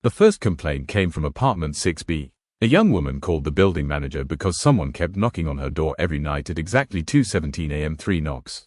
The first complaint came from apartment 6B. A young woman called the building manager because someone kept knocking on her door every night at exactly 2:17 a.m. 3 knocks.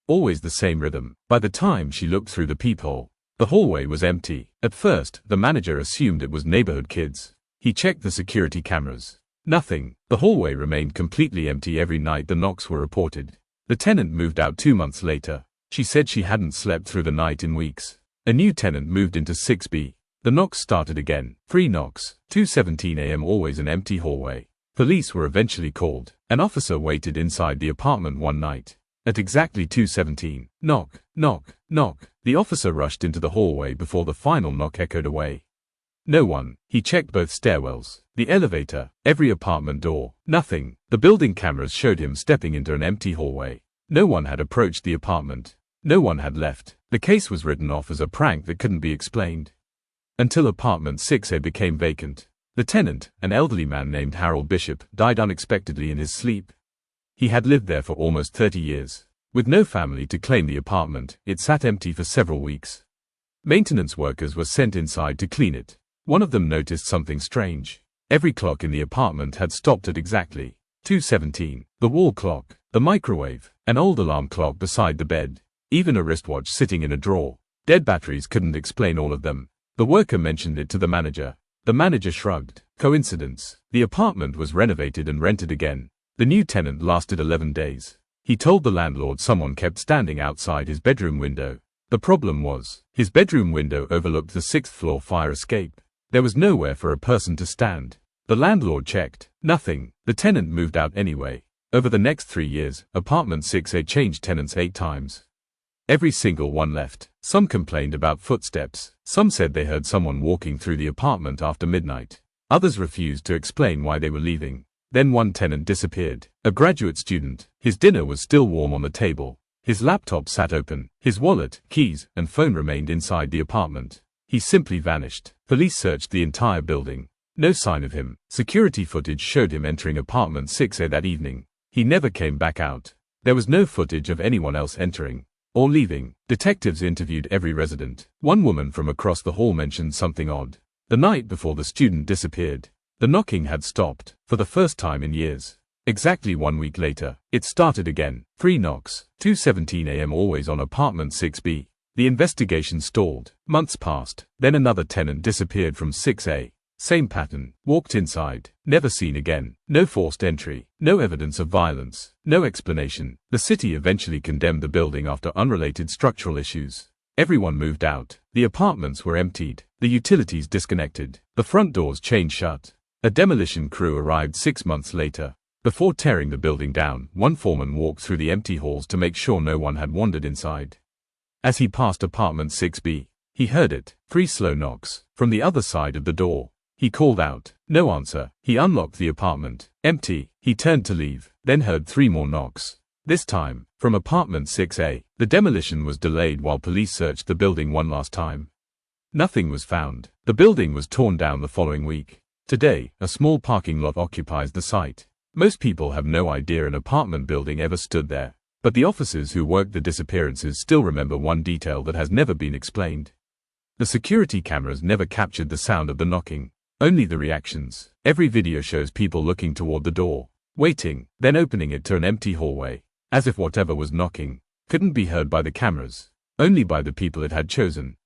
Always the same rhythm. By the time she looked through the peephole, the hallway was empty. At first, the manager assumed it was neighborhood kids. He checked the security cameras. Nothing. The hallway remained completely empty every night the knocks were reported. The tenant moved out 2 months later. She said she hadn't slept through the night in weeks. A new tenant moved into 6B. The knocks started again. 3 knocks, 2:17 a.m. always an empty hallway. Police were eventually called. An officer waited inside the apartment one night. At exactly 2:17, knock, knock, knock, the officer rushed into the hallway before the final knock echoed away. No one. He checked both stairwells, the elevator, every apartment door. Nothing. The building cameras showed him stepping into an empty hallway. No one had approached the apartment. No one had left. The case was written off as a prank that couldn't be explained. Until apartment 6A became vacant. The tenant, an elderly man named Harold Bishop, died unexpectedly in his sleep. He had lived there for almost 30 years. With no family to claim the apartment, it sat empty for several weeks. Maintenance workers were sent inside to clean it. One of them noticed something strange. Every clock in the apartment had stopped at exactly 2:17. The wall clock, the microwave, an old alarm clock beside the bed, even a wristwatch sitting in a drawer. Dead batteries couldn't explain all of them. The worker mentioned it to the manager. The manager shrugged. Coincidence. The apartment was renovated and rented again. The new tenant lasted 11 days. He told the landlord someone kept standing outside his bedroom window. The problem was, his bedroom window overlooked the 6th floor fire escape. There was nowhere for a person to stand. The landlord checked. Nothing. The tenant moved out anyway. Over the next 3 years, apartment 6A changed tenants 8 times. Every single one left. Some complained about footsteps. Some said they heard someone walking through the apartment after midnight. Others refused to explain why they were leaving. Then one tenant disappeared. A graduate student. His dinner was still warm on the table. His laptop sat open. His wallet, keys, and phone remained inside the apartment. He simply vanished. Police searched the entire building. No sign of him. Security footage showed him entering apartment 6A that evening. He never came back out. There was no footage of anyone else entering or leaving. Detectives interviewed every resident. One woman from across the hall mentioned something odd. The night before the student disappeared, the knocking had stopped for the first time in years. Exactly 1 week later, it started again. 3 knocks, 2:17 a.m. always on apartment 6B. The investigation stalled. Months passed. Then another tenant disappeared from 6A. Same pattern. Walked inside. Never seen again. No forced entry. No evidence of violence. No explanation. The city eventually condemned the building after unrelated structural issues. Everyone moved out. The apartments were emptied. The utilities disconnected. The front doors chained shut. A demolition crew arrived 6 months later. Before tearing the building down, one foreman walked through the empty halls to make sure no one had wandered inside. As he passed apartment 6B, he heard it. 3 slow knocks. From the other side of the door. He called out. No answer. He unlocked the apartment. Empty. He turned to leave, then heard 3 more knocks. This time, from apartment 6A. The demolition was delayed while police searched the building one last time. Nothing was found. The building was torn down the following week. Today, a small parking lot occupies the site. Most people have no idea an apartment building ever stood there. But the officers who worked the disappearances still remember one detail that has never been explained. The security cameras never captured the sound of the knocking. Only the reactions. Every video shows people looking toward the door, waiting, then opening it to an empty hallway, as if whatever was knocking couldn't be heard by the cameras, only by the people it had chosen.